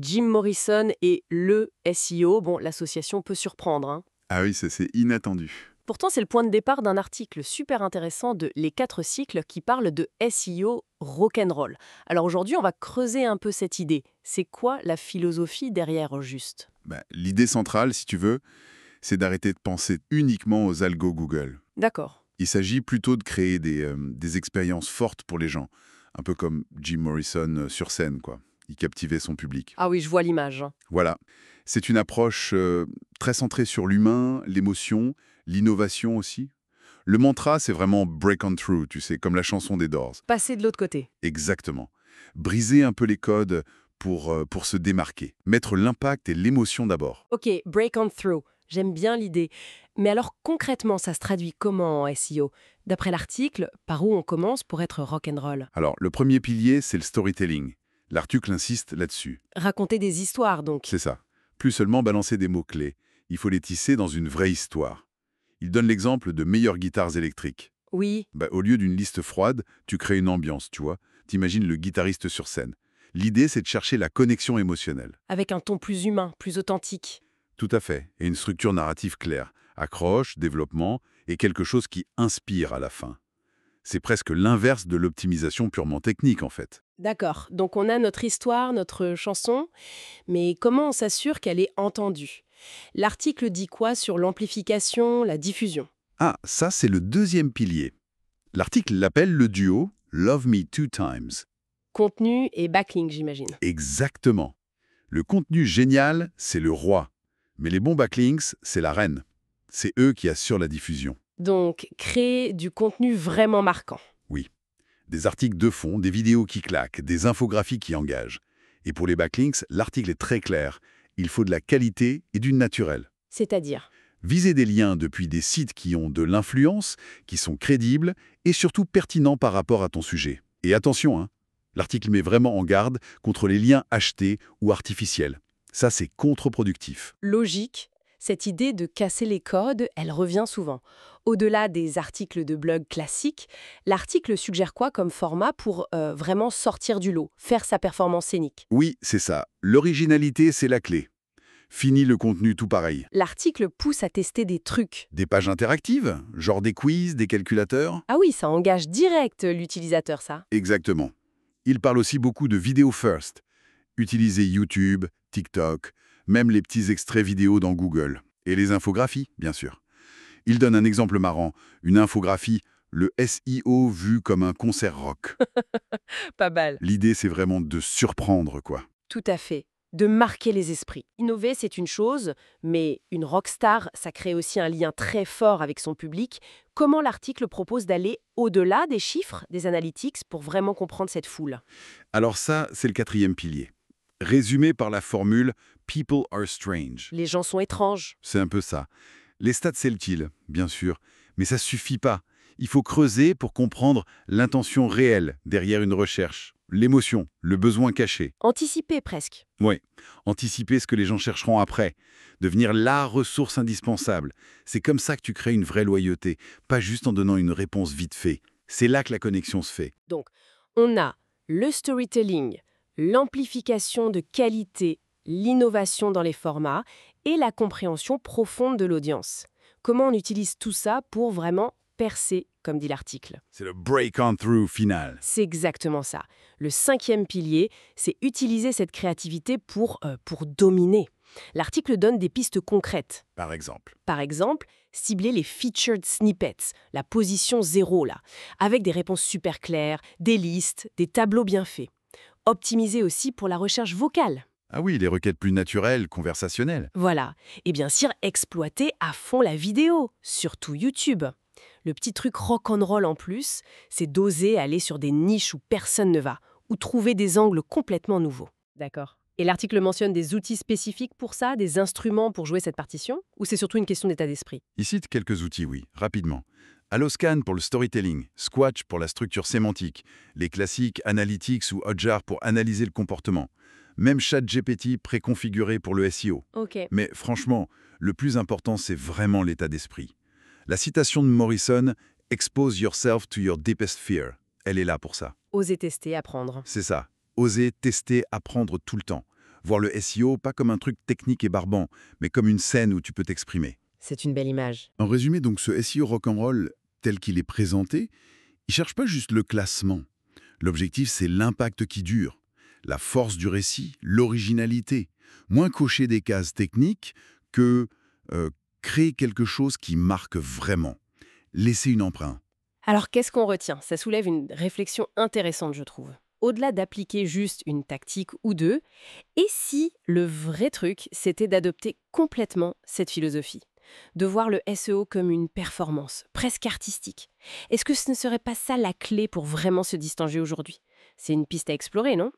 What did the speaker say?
Jim Morrison et le SEO, bon, l'association peut surprendre, hein. Ah oui, ça c'est inattendu. Pourtant, c'est le point de départ d'un article super intéressant de Les 4 cycles qui parle de SEO rock'n'roll. Alors aujourd'hui, on va creuser un peu cette idée. C'est quoi la philosophie derrière au juste? L'idée centrale, si tu veux, c'est d'arrêter de penser uniquement aux algos Google. D'accord. Il s'agit plutôt de créer des expériences fortes pour les gens, un peu comme Jim Morrison sur scène, quoi. Il captivait son public. Ah oui, je vois l'image, hein. Voilà. C'est une approche très centrée sur l'humain, l'émotion, l'innovation aussi. Le mantra, c'est vraiment break on through, tu sais, comme la chanson des Doors. Passer de l'autre côté. Exactement. Briser un peu les codes pour se démarquer. Mettre l'impact et l'émotion d'abord. Ok, break on through. J'aime bien l'idée. Mais alors concrètement, ça se traduit comment en SEO? D'après l'article, par où on commence pour être rock'n'roll? Alors, le premier pilier, c'est le storytelling. L'article insiste là-dessus. Raconter des histoires, donc. C'est ça. Plus seulement balancer des mots-clés. Il faut les tisser dans une vraie histoire. Il donne l'exemple de meilleures guitares électriques. Oui, Au lieu d'une liste froide, tu crées une ambiance, tu vois. T'imagines le guitariste sur scène. L'idée, c'est de chercher la connexion émotionnelle. avec un ton plus humain, plus authentique. Tout à fait. Et une structure narrative claire. Accroche, développement, et quelque chose qui inspire à la fin. C'est presque l'inverse de l'optimisation purement technique, en fait. D'accord, donc on a notre histoire, notre chanson, mais comment on s'assure qu'elle est entendue? L'article dit quoi sur l'amplification, la diffusion? Ah, ça, c'est le deuxième pilier. L'article l'appelle le duo Love Me Two Times. Contenu et backlink, j'imagine. Exactement. Le contenu génial, c'est le roi. Mais les bons backlinks, c'est la reine. C'est eux qui assurent la diffusion. Donc, créer du contenu vraiment marquant. Oui. Des articles de fond, des vidéos qui claquent, des infographies qui engagent. Et pour les backlinks, l'article est très clair. Il faut de la qualité et du naturel. C'est-à-dire? Viser des liens depuis des sites qui ont de l'influence, qui sont crédibles et surtout pertinents par rapport à ton sujet. Et attention, hein, l'article met vraiment en garde contre les liens achetés ou artificiels. Ça, c'est contre-productif. Logique, cette idée de casser les codes, elle revient souvent. Au-delà des articles de blog classiques, l'article suggère quoi comme format pour vraiment sortir du lot, faire sa performance scénique? Oui, c'est ça. L'originalité, c'est la clé. Fini le contenu tout pareil. L'article pousse à tester des trucs. Des pages interactives, genre des quiz, des calculateurs. Ah oui, ça engage direct l'utilisateur, ça. Exactement. Il parle aussi beaucoup de vidéo first. Utiliser YouTube, TikTok, même les petits extraits vidéo dans Google. Et les infographies, bien sûr. Il donne un exemple marrant, une infographie, le SEO vu comme un concert rock. Pas mal. L'idée, c'est vraiment de surprendre, quoi. Tout à fait. De marquer les esprits. Innover, c'est une chose, mais une rockstar, ça crée aussi un lien très fort avec son public. Comment l'article propose d'aller au-delà des chiffres, des analytics, pour vraiment comprendre cette foule? Alors ça, c'est le quatrième pilier. Résumé par la formule « People are strange ». Les gens sont étranges. C'est un peu ça. Les stats, c'est utile, bien sûr, mais ça suffit pas. Il faut creuser pour comprendre l'intention réelle derrière une recherche, l'émotion, le besoin caché. Anticiper presque. Oui, anticiper ce que les gens chercheront après, devenir la ressource indispensable. C'est comme ça que tu crées une vraie loyauté, pas juste en donnant une réponse vite fait. C'est là que la connexion se fait. Donc, on a le storytelling, l'amplification de qualité, l'innovation dans les formats et la compréhension profonde de l'audience. Comment on utilise tout ça pour vraiment percer, comme dit l'article? C'est le break-on-through final, C'est exactement ça. Le cinquième pilier, c'est utiliser cette créativité pour dominer. L'article donne des pistes concrètes. par exemple. Par exemple, cibler les featured snippets, la position 0 là, avec des réponses super claires, des listes, des tableaux bien faits. Optimiser aussi pour la recherche vocale. Ah oui, les requêtes plus naturelles, conversationnelles. Voilà. Et bien sûr, exploiter à fond la vidéo, surtout YouTube. Le petit truc rock'n'roll en plus, c'est d'oser aller sur des niches où personne ne va, ou trouver des angles complètement nouveaux. D'accord. Et l'article mentionne des outils spécifiques pour ça, des instruments pour jouer cette partition? Ou c'est surtout une question d'état d'esprit? Il cite quelques outils, oui, rapidement. Alloscan pour le storytelling, Squatch pour la structure sémantique, les classiques Analytics ou Hotjar pour analyser le comportement. Même ChatGPT préconfiguré pour le SEO. Ok. Mais franchement, le plus important, c'est vraiment l'état d'esprit. La citation de Morrison « Expose yourself to your deepest fear », elle est là pour ça. Oser tester, apprendre. C'est ça. Oser, tester, apprendre tout le temps. Voir le SEO pas comme un truc technique et barbant, mais comme une scène où tu peux t'exprimer. C'est une belle image. En résumé, donc, ce SEO rock'n'roll tel qu'il est présenté, il cherche pas juste le classement. L'objectif, c'est l'impact qui dure, la force du récit, l'originalité. Moins cocher des cases techniques que créer quelque chose qui marque vraiment. Laisser une empreinte. Alors qu'est-ce qu'on retient? Ça soulève une réflexion intéressante, je trouve. Au-delà d'appliquer juste une tactique ou deux, et si le vrai truc, c'était d'adopter complètement cette philosophie? De voir le SEO comme une performance, presque artistique. Est-ce que ce ne serait pas ça la clé pour vraiment se distinguer aujourd'hui? C'est une piste à explorer, non?